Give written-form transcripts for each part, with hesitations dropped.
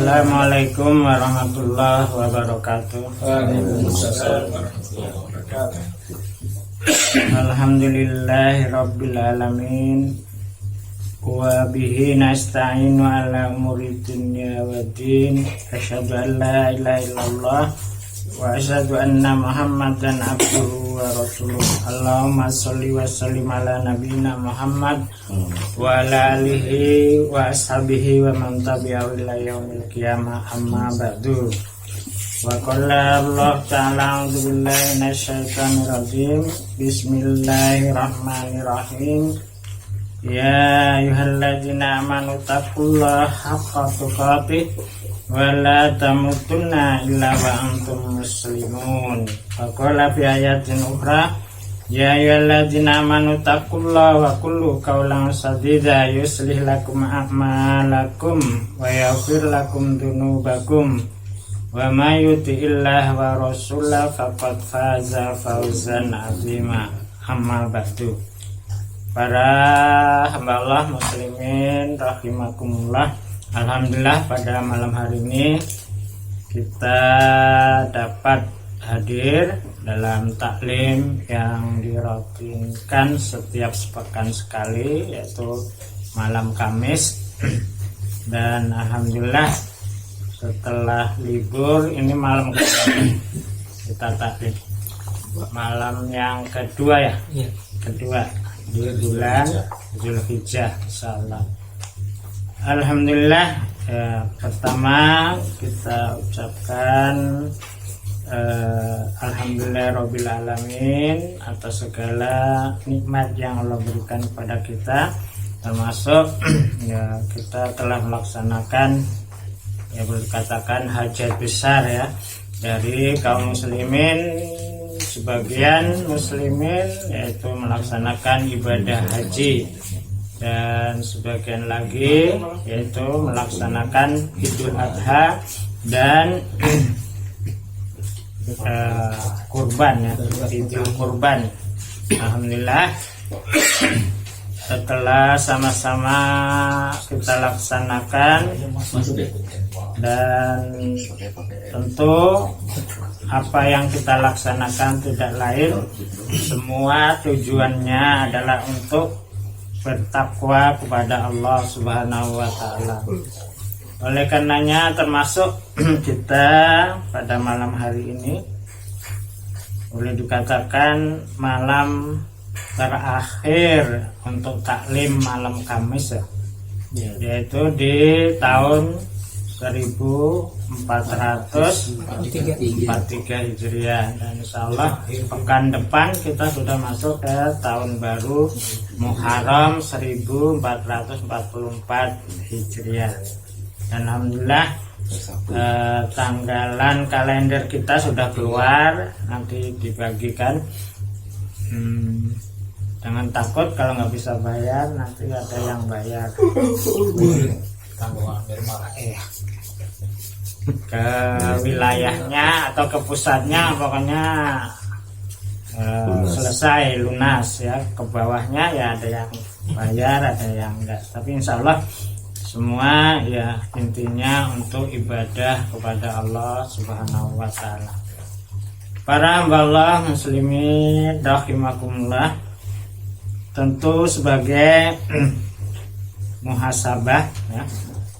Assalamualaikum warahmatullahi wabarakatuh. Waalaikumsalam warahmatullahi wabarakatuh. Alhamdulillahirabbil alamin. Wa bihi nasta'inu ala umuri dunya waddin. Asyhadu an la ilaha illallah wa asyhadu anna Muhammadan abduhu wa rasuluh. Allahumma sholli wa sallim ala nabiyyina Muhammad wa ala alihi wa ashabihi wa man tabi'ahu ila yaumil qiyamah, amma ba'du. Wa qala Allah ta'ala a'udzu billahi minasyaitonir rajim. Bismillahirrahmanirrahim. Ya ayyuhalladzina amanu taqullaha haqqa tuqatih wa la tamutunna illa wa antum muslimun. Wa qala fi ayatin ukhra, ya ayyuhalladzina amanu taqullaha wa qulu qawlan sadida yuslih lakum a'malakum wa yaghfir lakum dzunubakum wa may yuti'illah wa rasulahu faqad faza fawzan 'azima. Amma ba'du. Para hamba Allah muslimin rahimakumullah, alhamdulillah pada malam hari ini kita dapat hadir dalam taklim yang dirutinkan setiap sepekan sekali, yaitu malam Kamis. Dan alhamdulillah setelah libur ini malam kita taklim, malam yang kedua ya, kedua di bulan Zulhijjah, insyaallah. Alhamdulillah, pertama kita ucapkan alhamdulillahirabbil alamin atas segala nikmat yang Allah berikan kepada kita, termasuk ya kita telah melaksanakan, ya boleh dikatakan hajat besar ya dari kaum muslimin. Sebagian muslimin yaitu melaksanakan ibadah haji, dan sebagian lagi yaitu melaksanakan Idul Adha dan kurban ya, Idul Kurban. Alhamdulillah, setelah sama-sama kita laksanakan, dan tentu apa yang kita laksanakan tidak lain, semua tujuannya adalah untuk bertakwa kepada Allah Subhanahu wa Ta'ala. Oleh karenanya, termasuk kita pada malam hari ini boleh dikatakan malam terakhir untuk taklim malam Kamis ya, yaitu di tahun 1443 Hijriah, dan insyaallah pekan depan kita sudah masuk ke tahun baru Muharram 1444 Hijriah. Dan alhamdulillah tanggalan kalender kita sudah keluar, nanti dibagikan. Jangan takut kalau nggak bisa bayar, nanti ada yang bayar ke wilayahnya atau ke pusatnya, pokoknya selesai lunas ya. Ke bawahnya ya ada yang bayar, ada yang enggak, tapi insya Allah semua ya intinya untuk ibadah kepada Allah Subhanahu wa Ta'ala. Para hamba Allah muslimin rahimakumullah, tentu sebagai muhasabah ya,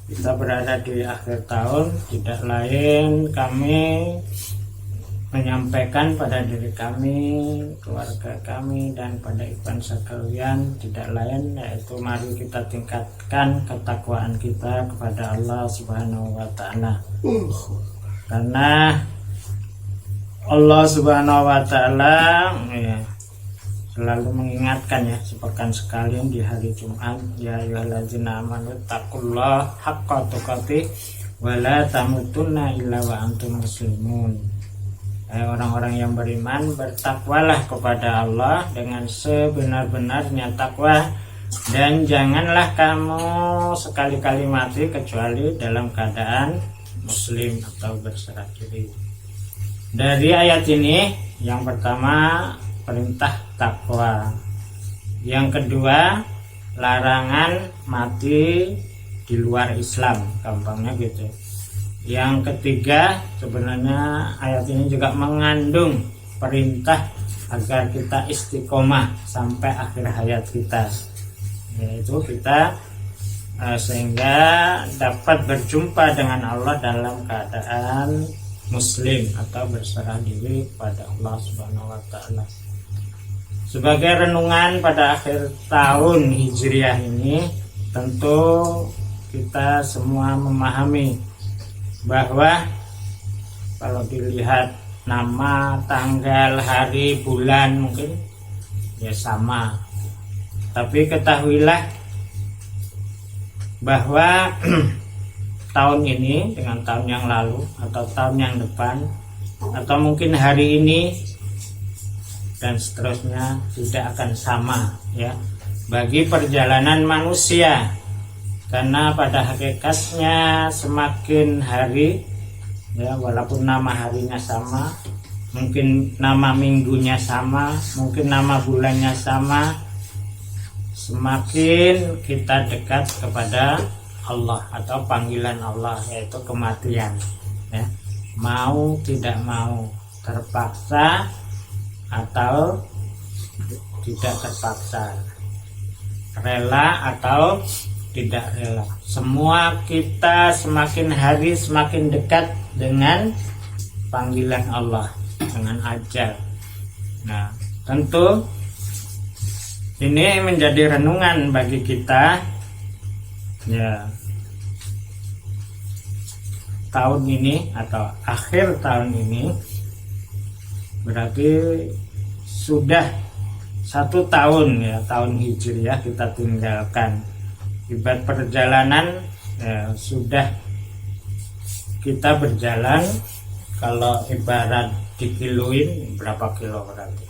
kita berada di akhir tahun, tidak lain kami menyampaikan pada diri kami, keluarga kami, dan pada ikhwan sekalian, tidak lain yaitu mari kita tingkatkan ketakwaan kita kepada Allah Subhanahu wa Ta'ala. Karena Allah Subhanahu wa Ta'ala ya selalu mengingatkan ya, sepekan sekali di hari Jumat, ya ayyuhalladzina amanu taqullaha haqqa tuqatih wa la tamutunna illa wa antum muslimun. Orang-orang yang beriman, bertakwalah kepada Allah dengan sebenar-benarnya takwa, dan janganlah kamu sekali-kali mati kecuali dalam keadaan muslim atau berserah diri. Dari ayat ini, yang pertama perintah takwa, yang kedua larangan mati di luar Islam, gampangnya gitu. Yang ketiga, sebenarnya ayat ini juga mengandung perintah agar kita istiqomah sampai akhir hayat kita, yaitu kita sehingga dapat berjumpa dengan Allah dalam keadaan muslim atau berserah diri pada Allah Subhanahu wa taala. Sebagai renungan pada akhir tahun Hijriah ini, tentu kita semua memahami bahwa kalau dilihat nama, tanggal, hari, bulan mungkin ya sama, tapi ketahuilah bahwa tahun ini dengan tahun yang lalu atau tahun yang depan atau mungkin hari ini dan seterusnya tidak akan sama ya bagi perjalanan manusia, karena pada hakikatnya semakin hari ya, walaupun nama harinya sama, mungkin nama minggunya sama, mungkin nama bulannya sama, semakin kita dekat kepada Allah atau panggilan Allah, yaitu kematian ya. Mau tidak mau, terpaksa atau tidak terpaksa, rela atau tidak rela, semua kita semakin hari semakin dekat dengan panggilan Allah, dengan ajal. Nah, tentu ini menjadi renungan bagi kita ya, tahun ini atau akhir tahun ini berarti sudah 1 tahun ya, tahun Hijriah kita tinggalkan. Ibarat perjalanan ya, sudah kita berjalan, kalau ibarat dikiloin berapa kilo berarti,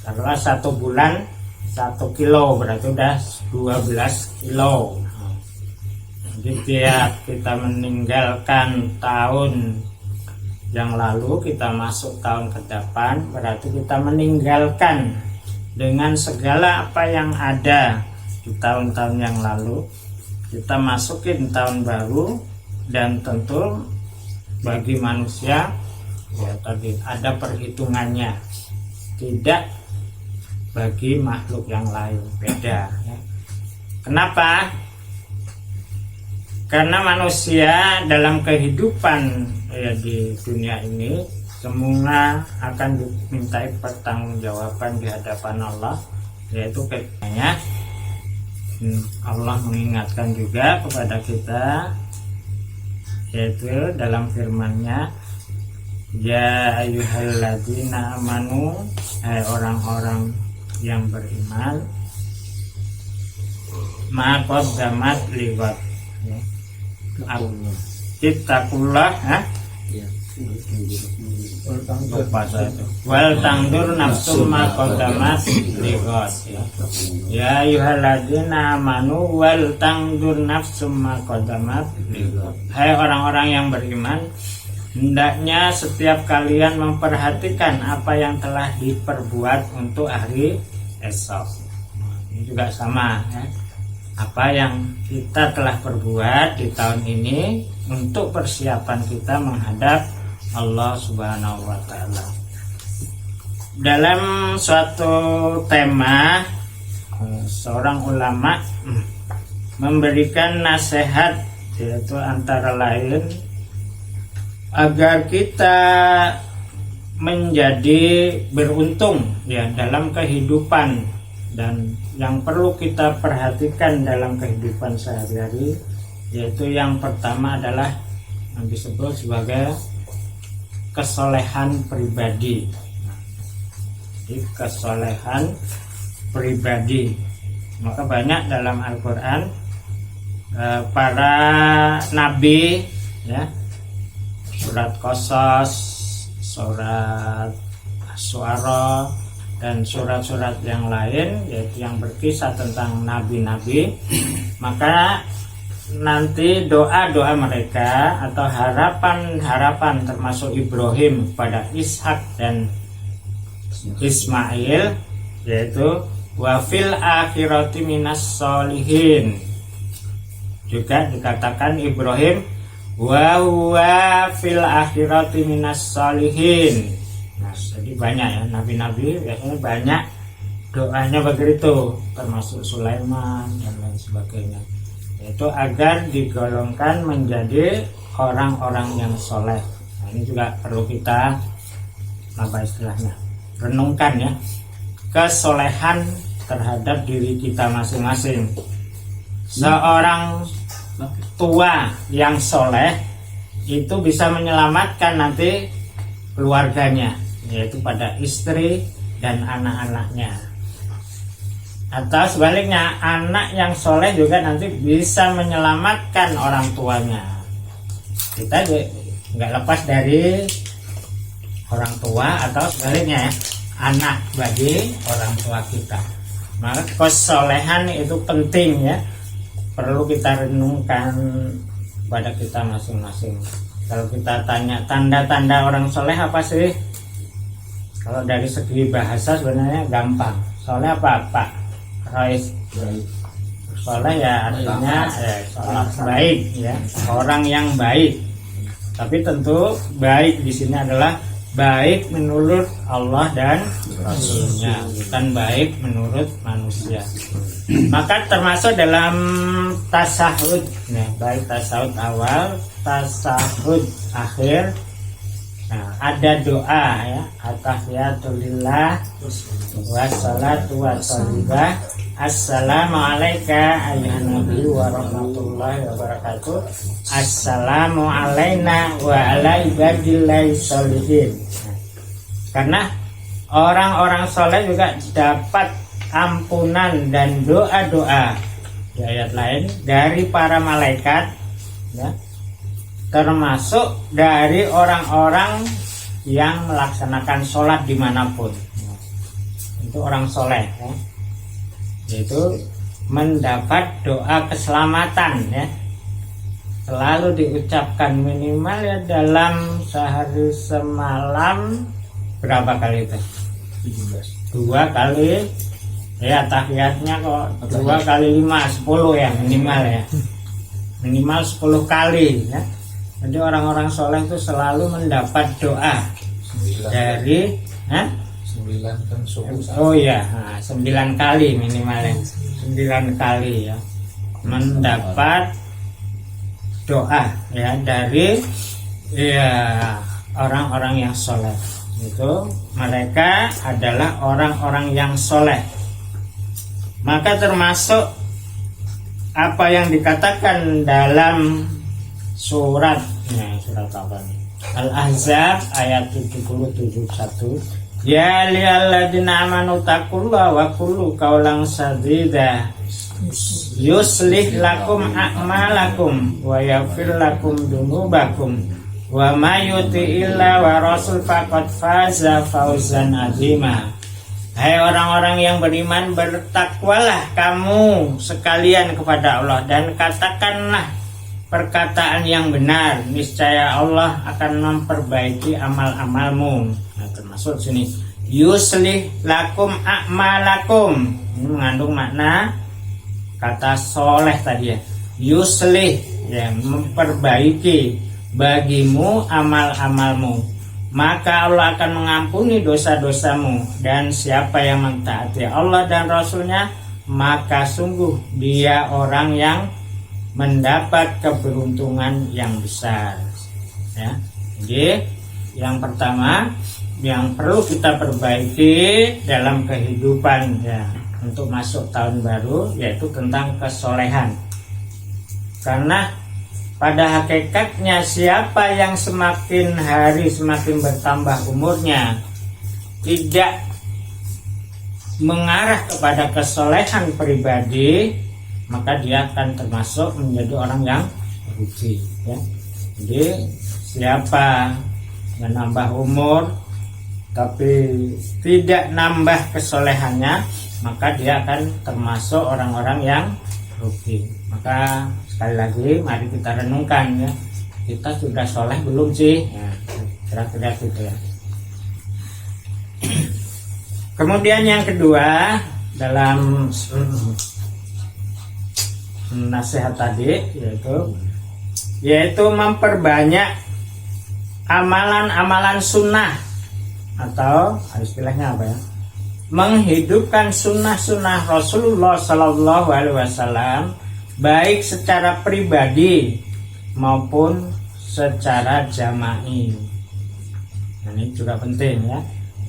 karena 1 bulan 1 kilo berarti udah 12 kilo. Jadi tiap kita meninggalkan tahun yang lalu, kita masuk tahun ke depan, berarti kita meninggalkan dengan segala apa yang ada di tahun-tahun yang lalu, kita masukin tahun baru. Dan tentu bagi manusia ya tadi ada perhitungannya, tidak bagi makhluk yang lain, beda ya. Kenapa? Karena manusia dalam kehidupan ya di dunia ini semua akan dimintai pertanggungjawaban di hadapan Allah, yaitu kayaknya Allah mengingatkan juga kepada kita, yaitu dalam firman-Nya, ya ayyuhalladzina amanu, hai orang-orang yang beriman, ma qaddamat liwat ya, ittaqullah wal tangdur nafsum ma qaddamat liwat ya ayyuhalladzina amanu wal tangdur nafsum ma qaddamat liwat, hai orang-orang yang beriman, hendaknya setiap kalian memperhatikan apa yang telah diperbuat untuk hari esok. Ini juga sama ya. Apa yang kita telah perbuat di tahun ini untuk persiapan kita menghadap Allah Subhanahu wa taala. Dalam suatu tema, seorang ulama memberikan nasihat, yaitu antara lain agar kita menjadi beruntung ya dalam kehidupan, dan yang perlu kita perhatikan dalam kehidupan sehari-hari, yaitu yang pertama adalah yang disebut sebagai kesolehan pribadi. Jadi kesolehan pribadi, maka banyak dalam Al-Quran para nabi ya, surat Qasas, surat Syu'ara, dan surat-surat yang lain, yaitu yang berkisah tentang nabi-nabi, maka nanti doa-doa mereka atau harapan-harapan termasuk Ibrahim pada Ishak dan Ismail, yaitu wafil akhirati minas solihin, juga dikatakan Ibrahim wa huwa fil akhirati minas sholihin. Nah, jadi banyak ya nabi-nabi biasanya banyak doanya begitu, termasuk Sulaiman dan lain sebagainya, yaitu agar digolongkan menjadi orang-orang yang soleh. Nah, ini juga perlu kita apa istilahnya renungkan ya, kesolehan terhadap diri kita masing-masing. Seorang tua yang soleh itu bisa menyelamatkan nanti keluarganya, yaitu pada istri dan anak-anaknya. Atau sebaliknya, anak yang soleh juga nanti bisa menyelamatkan orang tuanya. Kita nggak lepas dari orang tua, atau sebaliknya ya, anak bagi orang tua kita. Maka kesolehan itu penting ya, perlu kita renungkan pada kita masing-masing. Kalau kita tanya tanda-tanda orang soleh apa sih? Kalau dari segi bahasa sebenarnya gampang. Soleh apa Pak Rois? Soleh ya artinya soleh baik ya, orang yang baik. Tapi tentu baik di sini adalah baik menurut Allah dan Rasulnya, bukan baik menurut manusia. Maka termasuk dalam tasahud, nah, baik tasahud awal, tasahud akhir. Nah, ada doa ya, at-tahiyatulillah wassalatu wassalamu assalamu alayka ayyuhan nabi wa rahmatullahi wa barakatuh, assalamu alayna wa ala ibadillahi sholihin. Nah, karena orang-orang soleh juga dapat ampunan dan doa-doa di ayat lain dari para malaikat ya, termasuk dari orang-orang yang melaksanakan sholat dimanapun. Itu orang soleh ya, yaitu mendapat doa keselamatan ya, selalu diucapkan minimal ya dalam sehari semalam berapa kali itu? 2 kali ya, tahiyatnya kok 2 kali 5, 10 ya minimal ya, minimal 10 kali ya. Jadi orang-orang soleh itu selalu mendapat doa 9 dari 9 kan subuh. oh ya, 9 kali minimalnya, 9 kali ya, mendapat doa ya dari ya orang-orang yang soleh. Itu mereka adalah orang-orang yang soleh. Maka termasuk apa yang dikatakan dalam surat apa nih? Al-Ahzab ayat 77:1, ya liyalladzina amanu taqullaha wa qulu qawlan sadida yuslih lakum a'malakum wa yaghfir lakum dzunubakum wa may yuti'illah wa rasul faqad faza fawzan azima. Hai orang-orang yang beriman, bertakwalah kamu sekalian kepada Allah dan katakanlah perkataan yang benar, niscaya Allah akan memperbaiki amal-amalmu. Nah, termasuk sini yuslih lakum a'malakum, ini mengandung makna kata soleh tadi ya, yuslih ya, memperbaiki bagimu amal-amalmu, maka Allah akan mengampuni dosa-dosamu, dan siapa yang mentaati Allah dan Rasulnya maka sungguh dia orang yang mendapat keberuntungan yang besar ya. Jadi yang pertama yang perlu kita perbaiki dalam kehidupan ya untuk masuk tahun baru yaitu tentang kesolehan. Karena pada hakikatnya siapa yang semakin hari semakin bertambah umurnya tidak mengarah kepada kesolehan pribadi, maka dia akan termasuk menjadi orang yang rugi ya. Jadi siapa yang nambah umur tapi tidak nambah kesolehannya, maka dia akan termasuk orang-orang yang rugi. Maka sekali lagi mari kita renungkan ya, kita sudah soleh belum sih ya, kira-kira gitu ya. Kemudian yang kedua dalam nasihat tadi yaitu yaitu memperbanyak amalan-amalan sunnah, atau istilahnya apa ya, menghidupkan sunnah-sunnah Rasulullah Sallallahu Alaihi Wasallam, baik secara pribadi maupun secara jama'i. Nah, ini juga penting ya.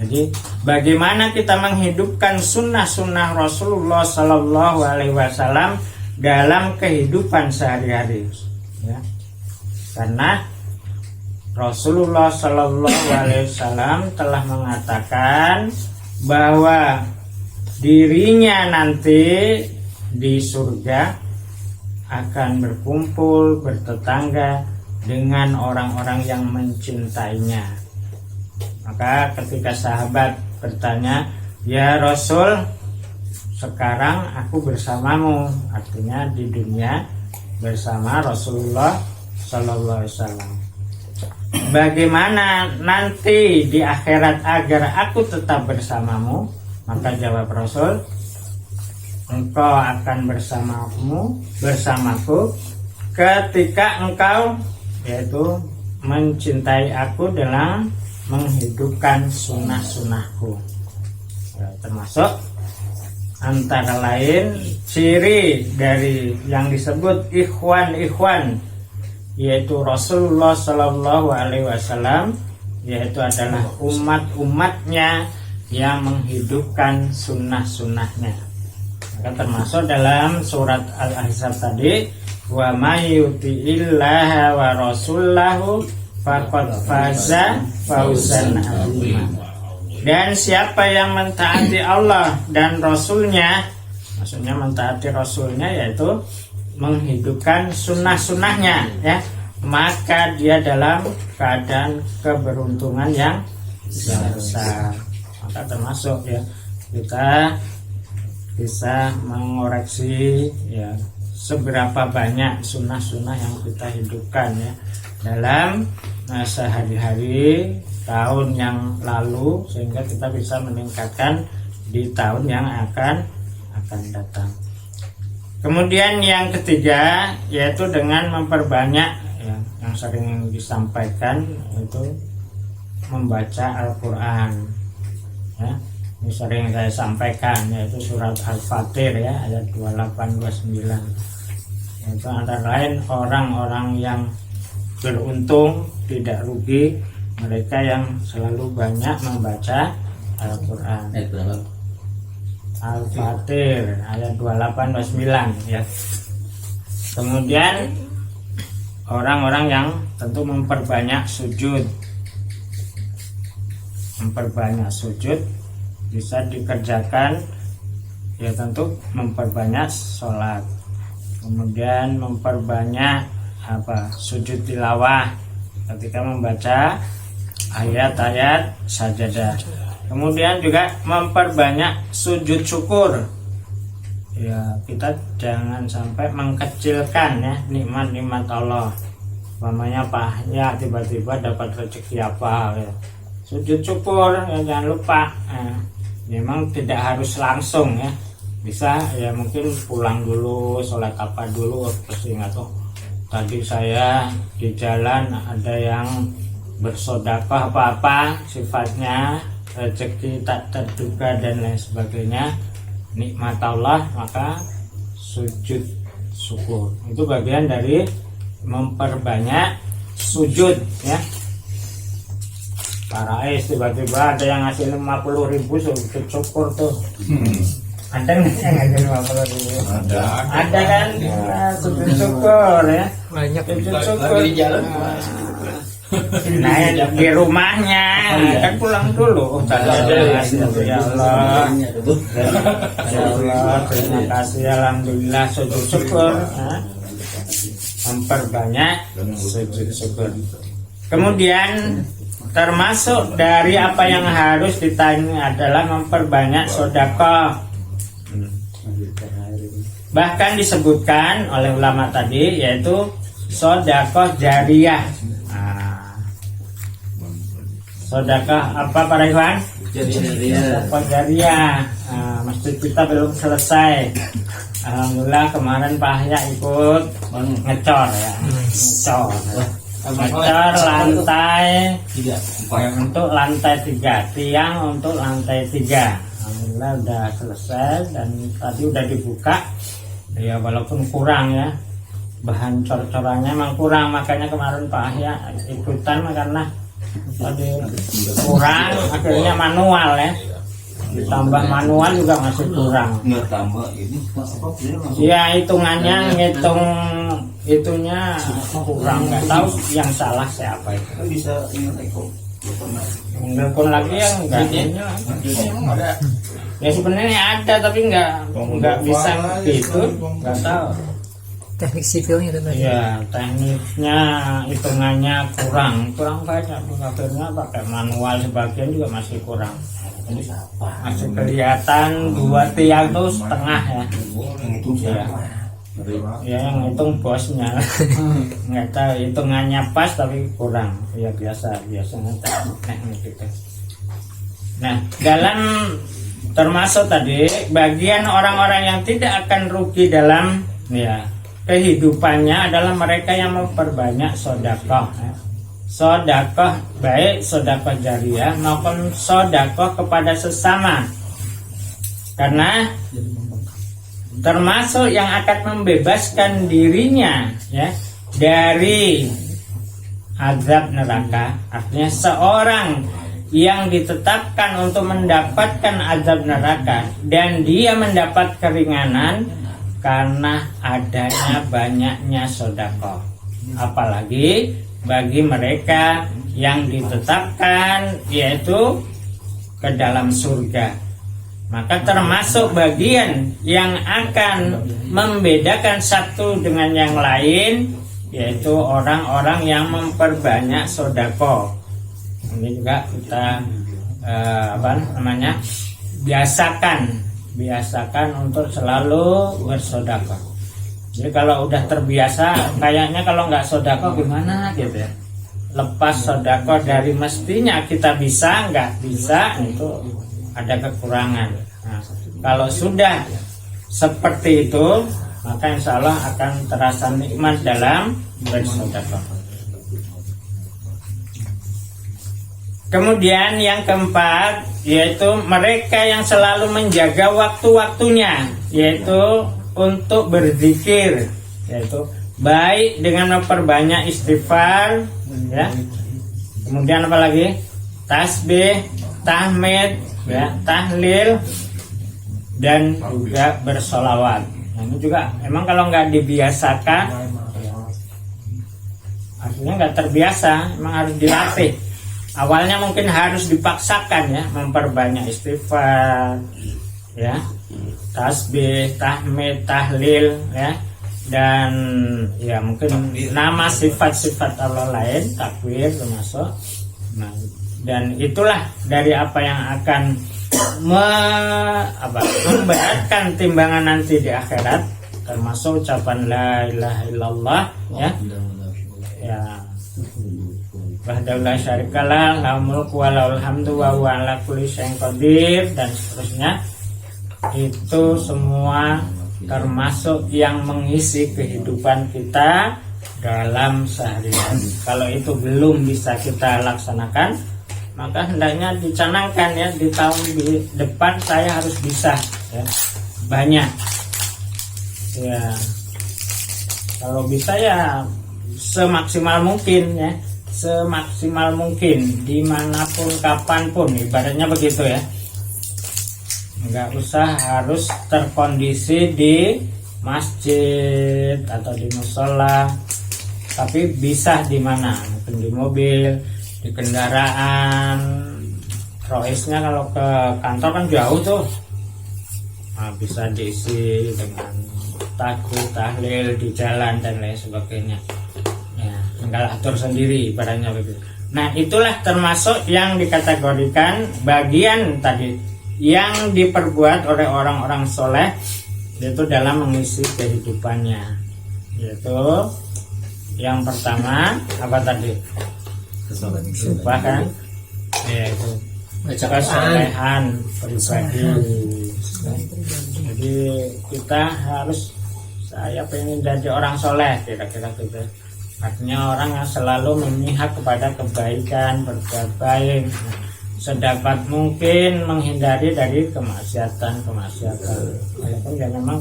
Jadi bagaimana kita menghidupkan sunnah-sunnah Rasulullah Sallallahu Alaihi Wasallam dalam kehidupan sehari-hari, ya. Karena Rasulullah Sallallahu Alaihi Wasallam telah mengatakan bahwa dirinya nanti di surga akan berkumpul, bertetangga dengan orang-orang yang mencintainya. Maka ketika sahabat bertanya, "Ya Rasul, sekarang aku bersamamu," artinya di dunia bersama Rasulullah Sallallahu Alaihi Wasallam, "bagaimana nanti di akhirat agar aku tetap bersamamu?" Maka jawab Rasul, "Engkau akan bersamaku ketika engkau yaitu mencintai aku dalam menghidupkan sunnah-sunnahku." Ya, termasuk antara lain ciri dari yang disebut ikhwan, yaitu Rasulullah Sallallahu Alaihi Wasallam, yaitu adalah umat-umatnya yang menghidupkan sunnah-sunnahnya. Maka termasuk dalam surat Al-Ahzab tadi, "Wa may yuti'illaha wa rasulahu faqad faza fawzan 'azima." Dan siapa yang mentaati Allah dan Rasulnya, maksudnya mentaati Rasulnya yaitu menghidupkan sunnah-sunnahnya, ya, maka dia dalam keadaan keberuntungan yang besar. Maka termasuk ya kita bisa mengoreksi ya seberapa banyak sunnah-sunnah yang kita hidupkan ya dalam sehari-hari tahun yang lalu, sehingga kita bisa meningkatkan di tahun yang akan datang. Kemudian yang ketiga yaitu dengan memperbanyak ya, yang sering disampaikan yaitu membaca Al-Quran ya. Ini sering saya sampaikan yaitu surat Al-Fatir ya, ayat 28-29. Yaitu antara lain orang-orang yang beruntung, tidak rugi, mereka yang selalu banyak membaca Al-Quran. Al-Fatir ayat 28-29 ya. Kemudian orang-orang yang tentu memperbanyak sujud. Memperbanyak sujud bisa dikerjakan ya tentu memperbanyak sholat. Kemudian memperbanyak sujud tilawah ketika membaca ayat-ayat sajadah. Kemudian juga memperbanyak sujud syukur. Ya, kita jangan sampai mengkecilkan ya nikmat-nikmat Allah. Umpamanya ya tiba-tiba dapat rezeki apa ya. Sujud syukur ya, jangan lupa. Memang tidak harus langsung ya. Bisa ya mungkin pulang dulu, sholat apa dulu, terus ingat tadi saya di jalan ada yang bersedekah apa-apa sifatnya, rezeki tak terduga dan lain sebagainya, nikmat Allah, maka sujud syukur. Itu bagian dari memperbanyak sujud ya. Para tiba-tiba ada yang ngasih 50.000 sujud syukur tuh. Ada nggak yang ngasih 50.000? Ada kan sujud syukur ya. Banyak sujud syukur. Di jalan. Nah, di rumahnya kan pulang dulu. Ya Allah, terima kasih, alhamdulillah, sujud syukur. Memperbanyak sujud syukur. Kemudian termasuk dari apa yang harus ditanya adalah memperbanyak sedekah. Bahkan disebutkan oleh ulama tadi yaitu sedekah jariyah. Sedekah apa para ikhwan? Sedekah jariyah. Masjid kita belum selesai. Alhamdulillah kemarin Pak Yahya ikut ngecor ya, ngecor lantai untuk lantai 3, tiang untuk lantai 3. Alhamdulillah udah selesai dan tadi udah dibuka. Ya walaupun kurang ya, bahan cor-corannya emang kurang, makanya kemarin Pak Yahya ikutan karena tadi kurang, akhirnya manual ya. Ditambah manual juga masih kurang. Nggak tambah ini Ya hitungannya ngitung itunya kurang, nggak tahu yang salah siapa itu. kan bisa ingat Eko. Nelpon lagi ya enggak. Ya sebenarnya ada tapi nggak bisa gitu, nggak tahu. Teknik sipilnya itu tadi. Ya tekniknya hitungannya kurang banyak, akhirnya pakai manual, sebagian juga masih kurang. Masih kelihatan 2 tiang tuh setengah ya. Yang itu siapa? Ya yang hitung bosnya. Nggak tahu hitungannya pas tapi kurang. Ya biasanya teknik gitu. Nah dalam termasuk tadi bagian orang-orang yang tidak akan rugi dalam ya kehidupannya adalah mereka yang memperbanyak sedekah ya. Sedekah baik sedekah jariyah maupun sedekah kepada sesama, karena termasuk yang akan membebaskan dirinya ya dari azab neraka. Artinya seorang yang ditetapkan untuk mendapatkan azab neraka dan dia mendapat keringanan karena adanya banyaknya sedekah, apalagi bagi mereka yang ditetapkan yaitu ke dalam surga. Maka termasuk bagian yang akan membedakan satu dengan yang lain yaitu orang-orang yang memperbanyak sedekah. Ini juga kita biasakan untuk selalu bersedekah. Jadi kalau udah terbiasa, kayaknya kalau nggak sedekah gimana gitu ya. Lepas sedekah dari mestinya kita bisa, nggak bisa itu ada kekurangan. Nah, kalau sudah seperti itu, maka insya Allah akan terasa nikmat dalam bersedekah. Kemudian yang keempat yaitu mereka yang selalu menjaga waktu-waktunya, yaitu untuk berzikir, yaitu baik dengan memperbanyak istighfar ya. Kemudian apa lagi? Tasbih, tahmid ya, tahlil dan juga bersolawat. Nah, ini juga emang kalau nggak dibiasakan artinya nggak terbiasa, emang harus dilatih. Awalnya mungkin harus dipaksakan ya, memperbanyak istighfar ya, tasbih, tahmid, tahlil ya, dan ya mungkin nama sifat-sifat Allah lain, takbir termasuk. Nah, dan itulah dari apa yang akan memberatkan timbangan nanti di akhirat, termasuk ucapan la ilaha illallah ya. Ya. Wahdahu la syarikalah, lahul mulku wa lahul hamdu wa huwa ala kulli syai'in qadir dan seterusnya. Itu semua termasuk yang mengisi kehidupan kita dalam sehari-hari. Kalau itu belum bisa kita laksanakan, maka hendaknya dicanangkan ya, di tahun depan saya harus bisa ya, banyak ya. Kalau bisa ya semaksimal mungkin ya, semaksimal mungkin dimanapun kapanpun, ibaratnya begitu ya. Nggak usah harus terkondisi di masjid atau di musola, tapi bisa di mana, mungkin di mobil, di kendaraan. Roisnya kalau ke kantor kan jauh tuh, nah, bisa diisi dengan takbir, tahlil di jalan dan lain sebagainya ya, tinggal atur sendiri ibaratnya begitu. Nah itulah termasuk yang dikategorikan bagian tadi yang diperbuat oleh orang-orang soleh, yaitu dalam mengisi kehidupannya. Yaitu yang pertama apa tadi? Bahkan yaitu kesolehan pribadi. Jadi Jadi kita harus, saya pengen jadi orang soleh kira-kira gitu. Artinya orang yang selalu memihak kepada kebaikan, berbuat baik, sedapat mungkin menghindari dari kemaksiatan. Walaupun ya memang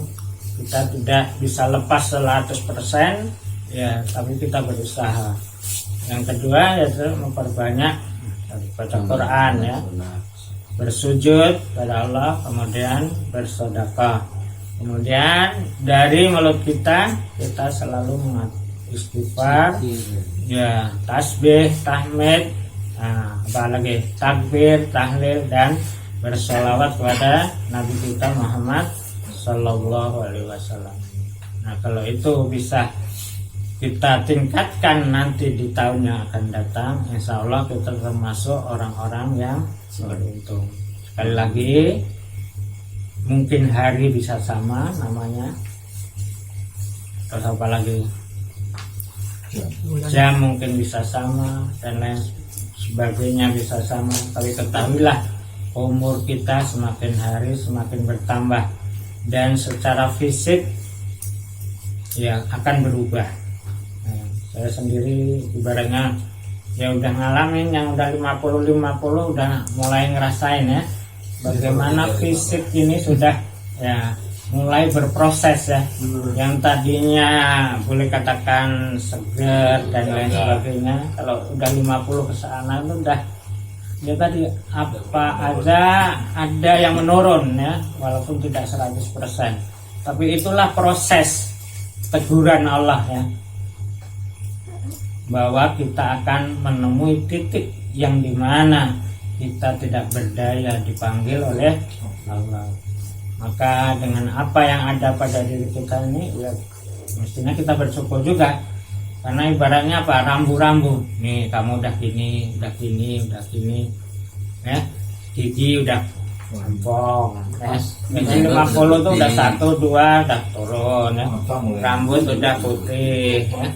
kita tidak bisa lepas 100%, ya, tapi kita berusaha. Yang kedua yaitu memperbanyak baca Quran, ya, bersujud pada Allah, kemudian bersedekah. Kemudian dari mulut kita selalu istighfar, ya, tasbih, tahmid, apalagi takbir, tahlil, dan bersolawat kepada Nabi kita Muhammad Sallallahu Alaihi Wasallam. Nah, kalau itu bisa kita tingkatkan nanti di tahun yang akan datang, insya Allah kita termasuk orang-orang yang beruntung. Sekali lagi, mungkin hari bisa sama namanya, terus apa lagi, jam mungkin bisa sama, dan lain sebagainya bisa sama. Tapi ketahuilah, umur kita semakin hari semakin bertambah, dan secara fisik ya akan berubah. Nah, saya sendiri ibaratnya ya udah ngalamin, yang udah 50 udah mulai ngerasain, ya, bagaimana fisik ini sudah ya mulai berproses, ya. Yang tadinya boleh katakan seger dan lain sebagainya, kalau udah 50 ke sana itu udah ya tadi apa aja ada yang menurun, ya, walaupun tidak 100%. Tapi itulah proses teguran Allah, ya, bahwa kita akan menemui titik yang dimana kita tidak berdaya dipanggil oleh Allah. Maka dengan apa yang ada pada diri kita ini, ya, mestinya kita bersyukur juga. Karena ibaratnya apa, rambu-rambu, nih kamu udah gini, ya, gigi udah rampung, ya. Gigi 50 tuh udah 1, 2 udah turun, ya. Rambut udah putih, ya.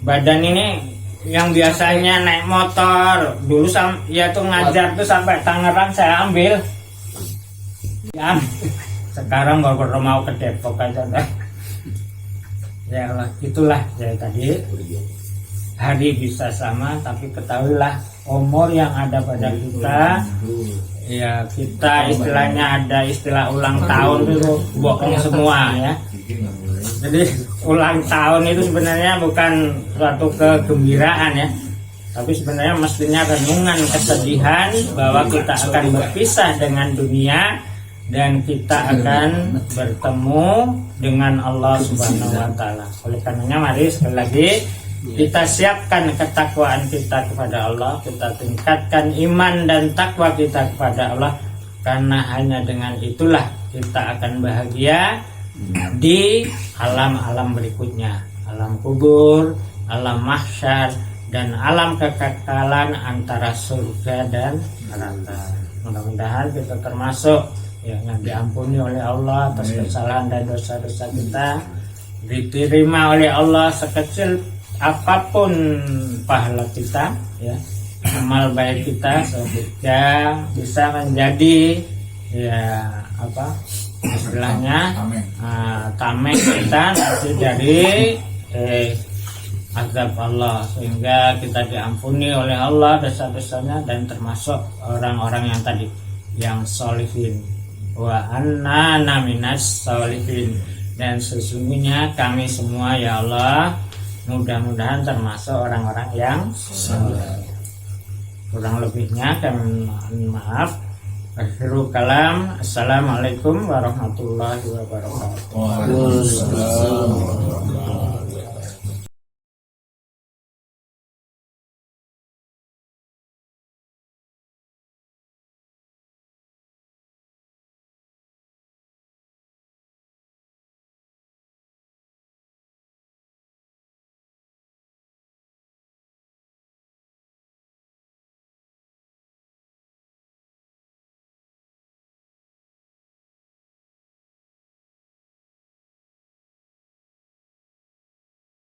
Badan ini yang biasanya naik motor dulu ya tuh ngajar tuh sampai Tangerang saya ambil, ya, sekarang baru mau ke Depok aja. Ya Allah, itulah ya tadi, hari bisa sama, tapi ketahuilah umur yang ada pada kita, ya, kita istilahnya ada istilah ulang tahun itu bohong semua, ya. Jadi ulang tahun itu sebenarnya bukan suatu kegembiraan, ya, tapi sebenarnya mestinya renungan kesedihan bahwa kita akan berpisah dengan dunia dan kita akan bertemu dengan Allah Subhanahu wa Ta'ala. Oleh karenanya, mari sekali lagi kita siapkan ketakwaan kita kepada Allah, kita tingkatkan iman dan takwa kita kepada Allah, karena hanya dengan itulah kita akan bahagia di alam-alam berikutnya, alam kubur, alam mahsyar, dan alam kekekalan antara surga dan neraka. Mudah-mudahan kita termasuk yang diampuni oleh Allah atas kesalahan dan dosa-dosa kita, diterima oleh Allah sekecil apapun pahala kita, ya, amal baik kita, sehingga bisa menjadi ya apa istilahnya tameng kita nanti dari azab Allah, sehingga kita diampuni oleh Allah dosa-dosanya dan termasuk orang-orang yang tadi yang sholihin, wa anna minas sholihin, dan sesungguhnya kami semua, ya Allah, mudah-mudahan termasuk orang-orang yang saleh. Kurang lebihnya kami mohon maaf. Akhirul kalam. Assalamualaikum warahmatullahi wabarakatuh. Waalaikumsalam.